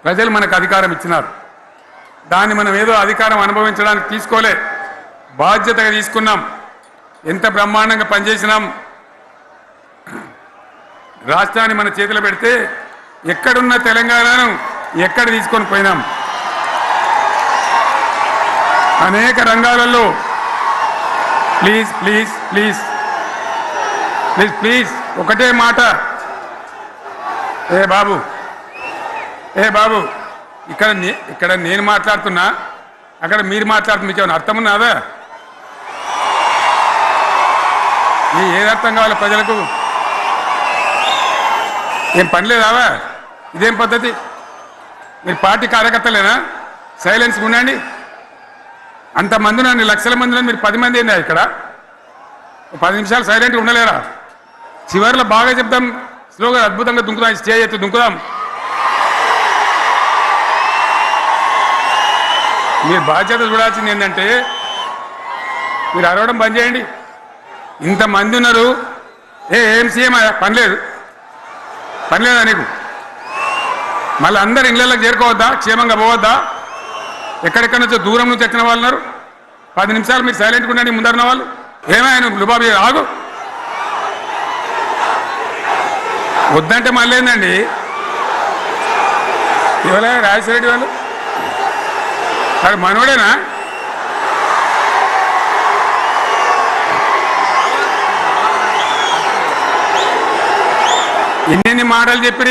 ప్రజలు మనకు అధికారం ఇచ్చినారు. దాన్ని మనం ఏదో అధికారం అనుభవించడానికి తీసుకోలే, బాధ్యతగా తీసుకున్నాం. ఎంత బ్రహ్మాండంగా పనిచేసినాం. రాష్ట్రాన్ని మన చేతిలో పెడితే ఎక్కడున్న తెలంగాణను ఎక్కడ తీసుకొని పోయినాం. అనేక రంగాలలో please please please please please ఒకటే మాట, ఏ బాబు ఇక్కడ నేను మాట్లాడుతున్నా, అక్కడ మీరు మాట్లాడుతున్నా, మీకు ఏమైనా అర్థం ఉన్నదా? ఏది అర్థం కావాలి ప్రజలకు? ఏం పని లేదావా? ఇదేం పద్ధతి? మీరు పార్టీ కార్యకర్తలేనా? సైలెన్స్గా ఉండండి. అంతమంది నన్ను లక్షల మందిలో మీరు 10 మంది ఏందా ఇక్కడ? 10 నిమిషాలు సైలెంట్గా ఉండలేరా? చివరిలో బాగా చెప్తాం, స్లోగా అద్భుతంగా దుంకుదాం, స్టేజ్ ఎత్తు దుంకుదాం. మీరు బాధ్యత చూడాల్సింది ఏంటంటే మీరు అరవడం బంద్ చేయండి. ఇంతమంది ఉన్నారు, ఏం సీఎం పని లేదా నీకు? మళ్ళీ అందరు ఇళ్ళకి చేరుకోవద్దా? క్షేమంగా పోవద్దా? ఎక్కడెక్కడి నుంచో దూరం నుంచి వచ్చిన వాళ్ళు ఉన్నారు. 10 నిమిషాలు మీరు సైలెంట్గా ఉండండి. ముందరున్న వాళ్ళు ఏమైనా లుబాబీ ఆగు, వద్దంటే మళ్ళీ ఏందండి? ఇవాళ రాజశేఖర వాళ్ళు వాడు మనోడేనా? ఎన్ని మాటలు చెప్పి